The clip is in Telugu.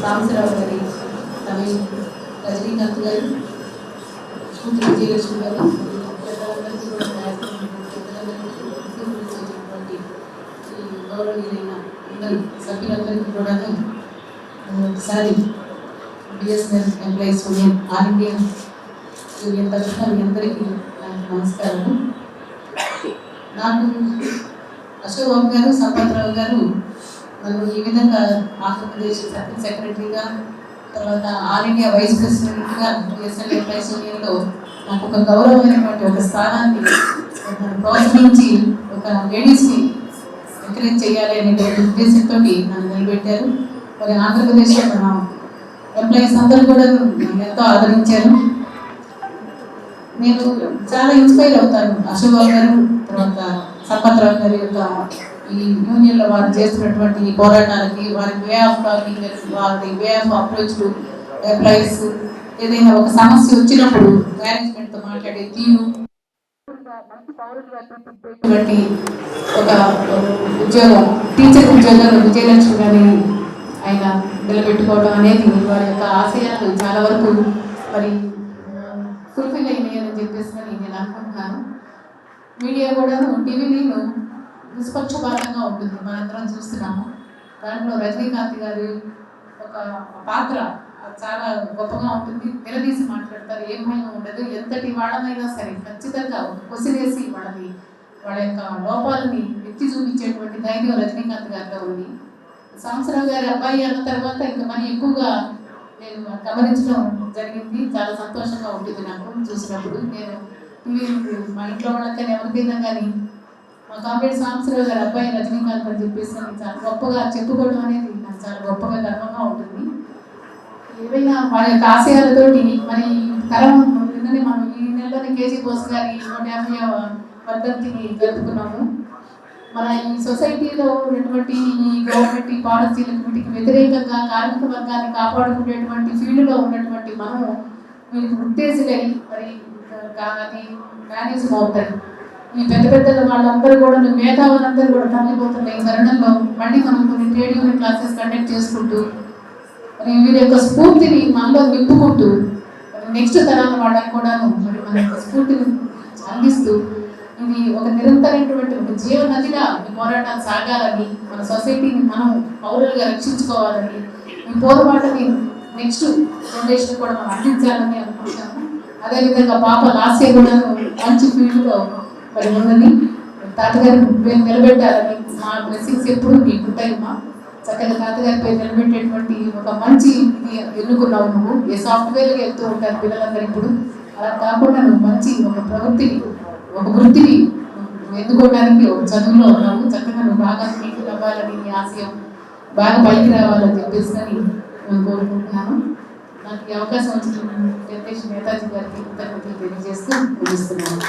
రామచరావు గారి నవీన్ రజనీకాంత్ గారు కూతురు విజయలక్ష్మి గారు పెద్దలందరికీ కూడా పెద్దలందరికీ గౌరవనీయులైన అందరూ సభ్యులందరికీ కూడా ఒకసారి BSNL employees union all India union తరఫున మీ అందరికీ నమస్కారాలు. నాకు అశోక్ బాబు గారు, సంపత్రావు గారు నన్ను ఈ విధంగా ఆంధ్రప్రదేశ్ సెక్రటరీగా, తర్వాత ఆల్ ఇండియా వైస్ ప్రెసిడెంట్గా బిఎస్ఎన్ఎల్ ఎంప్లాయీస్ యూనియన్లో నాకు ఒక గౌరవమైనటువంటి ఒక స్థానాన్ని ప్రోత్సహించి ఒక లేడీస్ని ఎంకరేజ్ చేయాలి అనేటువంటి ఉద్దేశంతో నన్ను నిలబెట్టారు. మరి ఆంధ్రప్రదేశ్లో మన ఎంప్లాయీస్ అందరూ కూడా ఎంతో ఆదరించారు. నేను చాలా ఇన్స్పైర్ అవుతాను అశోక్ బాబు గారు, తర్వాత సంపత్రావు గారి యొక్క ఈ యూనియన్లో వారు చేస్తున్నటువంటి పోరాటాలకి, వారి వే ఆఫ్ టాకింగ్, వారి way of approach to employees. ఏదైనా ఒక సమస్య వచ్చినప్పుడు మేనేజ్మెంట్తో మాట్లాడే తీరు, ఒక ఉద్యోగం టీచర్ ఉద్యోగంలో విజయలక్ష్మి గారిని ఆయన నిలబెట్టుకోవడం అనేది వారి యొక్క ఆశయాలు చాలా వరకు మరి ఫుల్ఫిల్ అయినాయని చెప్పేసి నేను అనుకుంటున్నాను. మీడియా కూడా టీవీలో నిష్పక్షపాతంగా ఉంటుంది, మనందరం చూస్తున్నాము. దాంట్లో రజనీకాంత్ గారి ఒక పాత్ర చాలా గొప్పగా ఉంటుంది. నిలదీసి మాట్లాడతారు, ఏం భయం ఉండదు. ఎంతటి వాళ్ళనైనా సరే ఖచ్చితంగా కొసిరేసి వాళ్ళ యొక్క లోపాలని ఎత్తి చూపించేటువంటి ధైర్యం రజనీకాంత్ గారిలో ఉంది. సంవత్సరం గారి అబ్బాయి అన్న తర్వాత ఇంకా మరి ఎక్కువగా నేను గమనించడం జరిగింది. చాలా సంతోషంగా ఉంటుంది నాకు చూసినప్పుడు. నేను మా ఇంట్లో వాళ్ళకని ఎవరికైనా కానీ మా కామ్రేడ్ సాంబశివరావు గారి అబ్బాయి రజనీకాంత్ అని చెప్పేసి చాలా గొప్పగా చెప్పుకోవడం అనేది నాకు చాలా గొప్పగా గర్వంగా ఉంటుంది. ఏవైనా వాళ్ళ యొక్క ఆశయాలతోటి మరి తరం నిన్ననే మనం ఈ నెలలోనే కేజీ బోస్ గారి 150వ వర్ధంతిని జరుపుకున్నాము. మన ఈ సొసైటీలో ఉన్నటువంటి ఈ గవర్నమెంట్ ఈ పాలసీలకు వీటికి వ్యతిరేకంగా కార్మిక వర్గాన్ని కాపాడుకునేటువంటి ఫీల్డ్లో ఉన్నటువంటి మనము వీరికి ఉత్తేజులై మరి అది మేనేజ్ అవుతారు. ఈ పెద్ద వాళ్ళందరూ కూడా మేధావులందరూ కూడా తరలిపోతున్న ఈ తరుణంలో మళ్ళీ మనం కొన్ని ట్రేడ్ యూనియన్ క్లాసెస్ కండక్ట్ చేసుకుంటూ మరి వీరి యొక్క స్ఫూర్తిని మనలో నింపుకుంటూ నెక్స్ట్ తరాల వాళ్ళకి కూడాను మరి మన యొక్క స్ఫూర్తిని అందిస్తూ ఇది ఒక నిరంతరమైనటువంటి ఒక జీవనదిగా ఈ పోరాటాలు సాగాలని, మన సొసైటీని మనం పౌరులుగా రక్షించుకోవాలని, ఈ పోరాటాన్ని నెక్స్ట్ జనరేషన్ కూడా మనం అందించాలని అనుకుంటాము. అదేవిధంగా పాప లాస్య కూడా మంచి ఫీల్డ్లో మరి ఉన్నది. తాతగారి పేరు నిలబెట్టాలని మా బ్లెస్సింగ్స్ ఎప్పుడు మీకు ఉంటాయమ్మా. చక్కగా తాతగారి పేరు నిలబెట్టేటువంటి ఒక మంచి ఇది ఎన్నుకున్నావు నువ్వు. ఏ సాఫ్ట్వేర్గా వెళ్తూ ఉంటారు పిల్లలందరూ ఇప్పుడు. అలా కాకుండా నువ్వు మంచి ఒక ప్రవృత్తిని, ఒక వృత్తిని ఎన్నుకోవడానికి ఒక చదువులో ఉన్నావు. చక్కగా నువ్వు బాగా మీకు అవ్వాలని, నీ ఆశయం బాగా పైకి రావాలని చెప్పేసి నేను కోరుకుంటున్నాను. నాకు ఈ అవకాశం వచ్చిన జనరేషన్ నేతాజీ గారికి కృతజ్ఞతలు తెలియజేస్తూ ముగిస్తున్నాను.